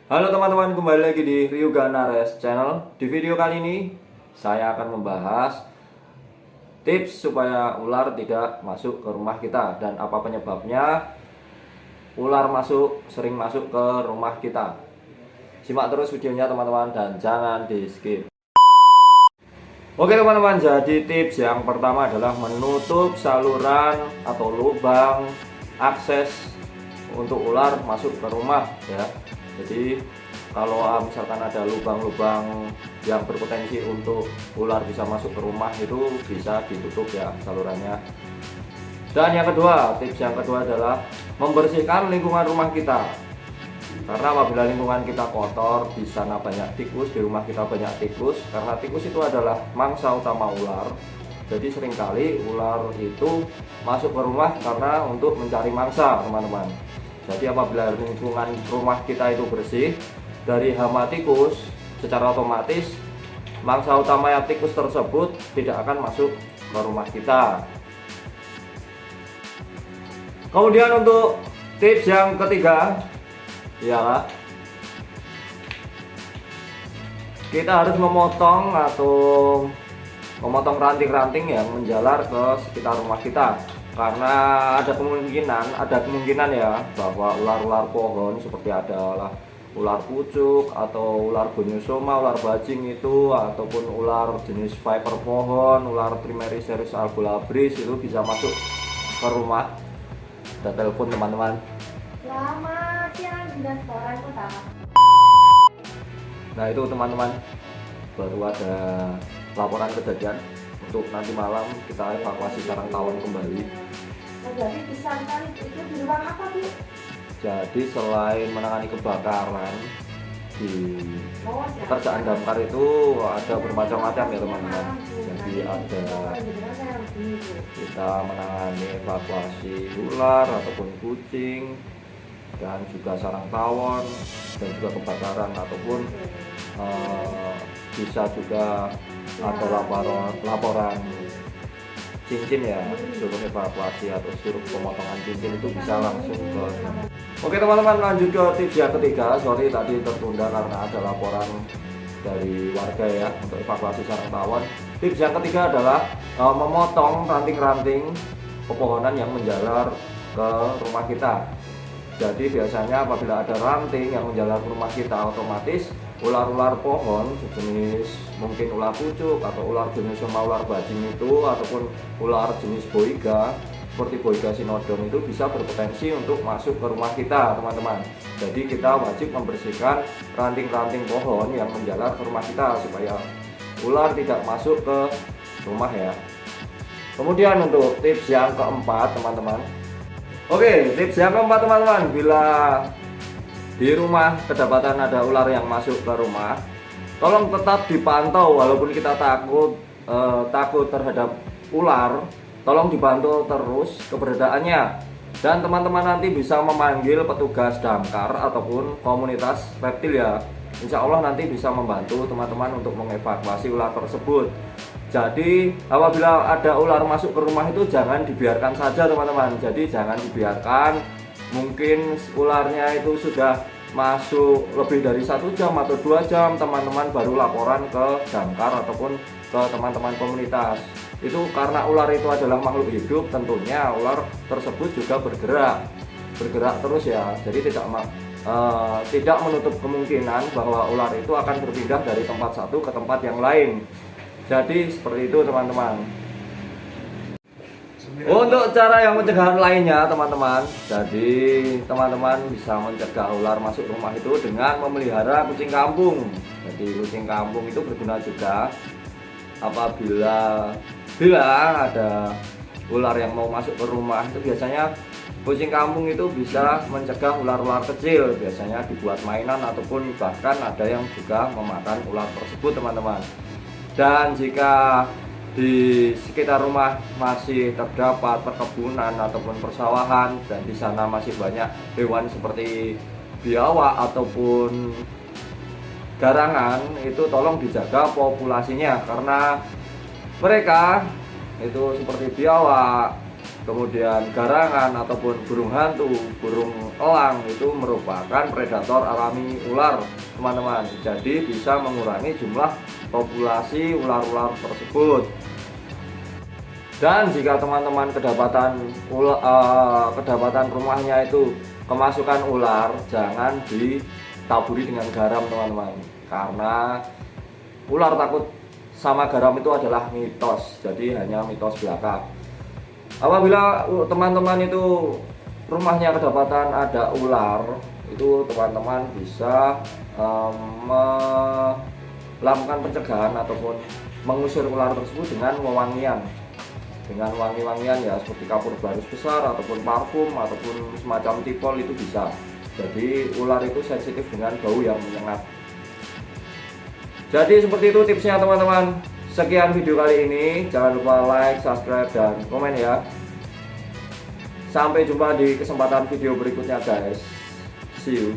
Halo teman-teman, kembali lagi di Ryuga Nares Channel. Di video kali ini saya akan membahas tips supaya ular tidak masuk ke rumah kita dan apa penyebabnya ular sering masuk ke rumah kita. Simak terus videonya teman-teman dan jangan di skip. Oke teman-teman, jadi tips yang pertama adalah menutup saluran atau lubang akses untuk ular masuk ke rumah ya. Jadi kalau misalkan ada lubang-lubang yang berpotensi untuk ular bisa masuk ke rumah itu bisa ditutup ya salurannya. Dan yang kedua, tips yang kedua adalah membersihkan lingkungan rumah kita. Karena apabila lingkungan kita kotor, di sana banyak tikus, di rumah kita banyak tikus. Karena tikus itu adalah mangsa utama ular. Jadi seringkali ular itu masuk ke rumah karena untuk mencari mangsa, teman-teman. Jadi apabila lingkungan rumah kita itu bersih dari hama tikus, secara otomatis mangsa utama tikus tersebut tidak akan masuk ke rumah kita. Kemudian untuk tips yang ketiga ialah kita harus memotong ranting-ranting yang menjalar ke sekitar rumah kita. Karena ada kemungkinan ya bahwa ular-ular pohon seperti adalah ular pucuk atau ular goniosoma, ular bajing itu, ataupun ular jenis viper pohon, ular Trimeresurus albulabris itu bisa masuk ke rumah. Ada telepon teman-teman. Selamat siang, Dinas Koran Kota. Nah itu teman-teman, baru ada laporan kejadian. Untuk nanti malam kita evakuasi sarang tawon kembali. Jadi disangka itu di ruang apa, Bu? Jadi selain menangani kebakaran di pekerjaan damkar itu ada bermacam-macam ya teman-teman. Jadi ada kita menangani evakuasi ular ataupun kucing dan juga sarang tawon dan juga kebakaran ataupun bisa juga ada laporan cincin ya, suruh evakuasi atau suruh pemotongan cincin itu bisa langsung ke. Oke teman-teman, lanjut ke tips yang ketiga. Sorry tadi tertunda karena ada laporan dari warga ya untuk evakuasi sarang tawon. Tips yang ketiga adalah memotong ranting-ranting pepohonan yang menjalar ke rumah kita. Jadi biasanya apabila ada ranting yang menjalar ke rumah kita, otomatis ular-ular pohon sejenis mungkin ular pucuk atau ular jenis ular bajing itu ataupun ular jenis boiga seperti boiga sinodon itu bisa berpotensi untuk masuk ke rumah kita, teman-teman. Jadi kita wajib membersihkan ranting-ranting pohon yang menjalar ke rumah kita supaya ular tidak masuk ke rumah ya. Kemudian untuk tips yang keempat, teman-teman. Oke, tips yang keempat teman-teman, bila di rumah kedapatan ada ular yang masuk ke rumah, tolong tetap dipantau walaupun kita takut terhadap ular, tolong dipantau terus keberadaannya. Dan teman-teman nanti bisa memanggil petugas damkar ataupun komunitas reptil ya. Insya Allah nanti bisa membantu teman-teman untuk mengevakuasi ular tersebut. Jadi apabila ada ular masuk ke rumah itu jangan dibiarkan saja teman-teman. Jadi jangan dibiarkan, mungkin ularnya itu sudah masuk lebih dari 1 jam atau 2 jam teman-teman baru laporan ke damkar ataupun ke teman-teman komunitas. Itu karena ular itu adalah makhluk hidup, tentunya ular tersebut juga bergerak terus ya. Jadi tidak menutup kemungkinan bahwa ular itu akan berpindah dari tempat satu ke tempat yang lain. Jadi seperti itu teman-teman. Untuk cara yang pencegahan lainnya teman-teman, jadi teman-teman bisa mencegah ular masuk rumah itu dengan memelihara kucing kampung. Jadi kucing kampung itu berguna juga apabila ada ular yang mau masuk ke rumah itu biasanya kucing kampung itu bisa mencegah ular-ular kecil, biasanya dibuat mainan ataupun bahkan ada yang juga memakan ular tersebut teman-teman. Dan jika di sekitar rumah masih terdapat perkebunan ataupun persawahan dan di sana masih banyak hewan seperti biawak ataupun garangan, itu tolong dijaga populasinya karena mereka itu seperti biawak, kemudian garangan ataupun burung hantu, burung elang itu merupakan predator alami ular, teman-teman. Jadi bisa mengurangi jumlah populasi ular-ular tersebut. Dan jika teman-teman kedapatan rumahnya itu kemasukan ular, jangan ditaburi dengan garam, teman-teman, karena ular takut sama garam itu adalah mitos, jadi hanya mitos belaka. Apabila teman-teman itu rumahnya kedapatan ada ular, itu teman-teman bisa melakukan pencegahan ataupun mengusir ular tersebut dengan wewangian, dengan wangi-wangian ya, seperti kapur barus besar ataupun parfum ataupun semacam tipol itu bisa. Jadi ular itu sensitif dengan bau yang menyengat. Jadi seperti itu tipsnya, teman-teman. Sekian video kali ini, jangan lupa like, subscribe, dan komen ya. Sampai jumpa di kesempatan video berikutnya guys. See you.